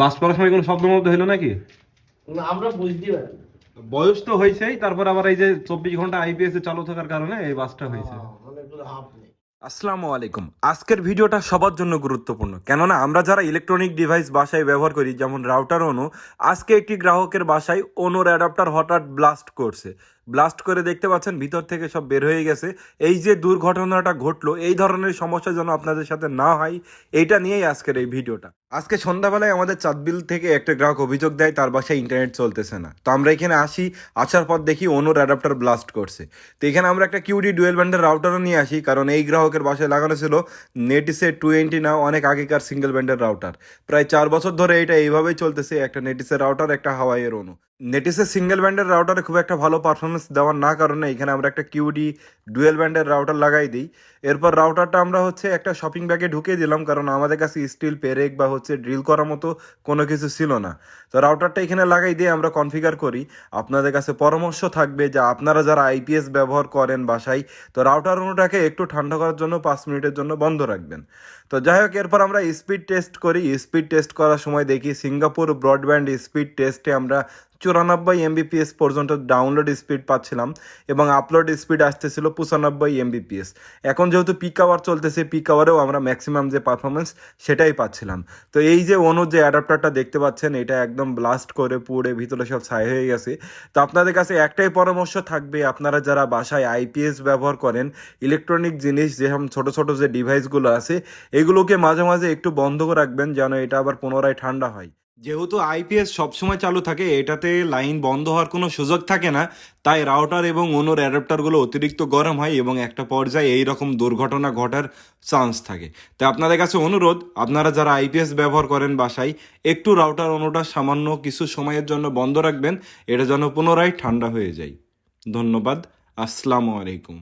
বাস করার সময় কোনো শব্দ মব্দ হইলো নাকি? না, আমরা বুঝতে পারি না। বয়স তো হয়েছেই, তারপর আবার এই যে 24 ঘন্টা আইপিএস এ চালু থাকার কারণে এই বাসটা হয়েছে। মানে একটু হাফ নেই। আসসালামু আলাইকুম। আজকের ভিডিওটা সবার জন্য গুরুত্বপূর্ণ, কেননা আমরা যারা ইলেকট্রনিক ডিভাইস বাসায় ব্যবহার করি, যেমন রাউটার অনু, আজকে একটি গ্রাহকের বাসায় অনুর অ্যাডাপ্টার হঠাৎ ব্লাস্ট করছে। ব্লাস্ট করে দেখতে পাচ্ছেন ভিতর থেকে সব বের হয়ে গেছে। এই যে দুর্ঘটনাটা ঘটলো, এই ধরনের সমস্যা যেন আপনাদের সাথে না হয়, এইটা নিয়েই আজকের এই ভিডিওটা। আজকে সন্ধ্যাবেলায় আমাদের চাঁদবিল থেকে একটা গ্রাহক অভিযোগ দেয় তার বাসায় ইন্টারনেট চলতেছে না। তো আমরা এখানে আসি, আসার পর দেখি অনুর অ্যাডাপ্টার ব্লাস্ট করছে। তো এখানে আমরা একটা কিউডি ডুয়েল ব্যান্ডের রাউটারও নিয়ে আসি, কারণ এই গ্রাহকের বাসায় লাগানো ছিল নেটিসের 20 না, অনেক আগেকার সিঙ্গেল ব্যান্ডের রাউটার। প্রায় 4 বছর ধরে এটা এইভাবেই চলতেছে, একটা নেটিসের রাউটার, একটা হাওয়াইয়ের অনু। নেটিসের সিঙ্গেল ব্যান্ডের রাউটারে খুব একটা ভালো পারফরমেন্স দেওয়ার না কারণে এখানে আমরা একটা কিউডি ডুয়েল ব্যান্ডের রাউটার লাগাই দিই। এরপর রাউটারটা আমরা একটা শপিং ব্যাগে ঢুকিয়ে দিলাম, কারণ আমাদের কাছে স্টিল পেরেক বা ড্রিল করার মতো কোনো কিছু ছিল না। তো রাউটারটা এখানে লাগাই দিয়ে আমরা কনফিগার করি। আপনাদের কাছে পরামর্শ থাকবে যে আপনারা যারা আইপিএস ব্যবহার করেন বাসায়, তো রাউটার অনুটাকে একটু ঠান্ডা করার জন্য 5 মিনিটের জন্য বন্ধ রাখবেন। তো যাই হোক, এরপর আমরা স্পিড টেস্ট করি। স্পিড টেস্ট করার সময় দেখি সিঙ্গাপুর ব্রডব্যান্ড স্পিড টেস্টে আমরা 94 এমবিপিএস পর্যন্ত ডাউনলোড স্পিড পাচ্ছিলাম এবং আপলোড স্পিড আসতেছিল 95 এমবিপিএস। এখন যেহেতু পিক আওয়ার চলতেছে, পিক আওয়ারেও আমরা ম্যাক্সিমাম যে পারফরমেন্স সেটাই পাচ্ছিলাম। তো এই যে অনুর যে অ্যাডাপ্টারটা দেখতে পাচ্ছেন, এটা একদম ব্লাস্ট করে পুড়ে ভিতরে সব ছাই হয়ে গেছে। তো আপনাদের কাছে একটাই পরামর্শ থাকবে, আপনারা যারা বাসায় আইপিএস ব্যবহার করেন, ইলেকট্রনিক জিনিস যেরকম ছোট ছোট যে ডিভাইসগুলো আছে, এগুলোকে মাঝে মাঝে একটু বন্ধ করে রাখবেন, যেন এটা আবার পুনরায় ঠান্ডা হয়। যেহেতু আইপিএস সবসময় চালু থাকে, এটাতে লাইন বন্ধ হওয়ার কোনো সুযোগ থাকে না, তাই রাউটার এবং অনুর অ্যাডাপ্টারগুলো অতিরিক্ত গরম হয় এবং একটা পর্যায়ে এই রকম দুর্ঘটনা ঘটার চান্স থাকে। তাই আপনাদের কাছে অনুরোধ, আপনারা যারা আইপিএস ব্যবহার করেন বাসায়, একটু রাউটার অনুটা সামান্য কিছু সময়ের জন্য বন্ধ রাখবেন, এটা যেন পুনরায় ঠান্ডা হয়ে যায়। ধন্যবাদ। আসসালামু আলাইকুম।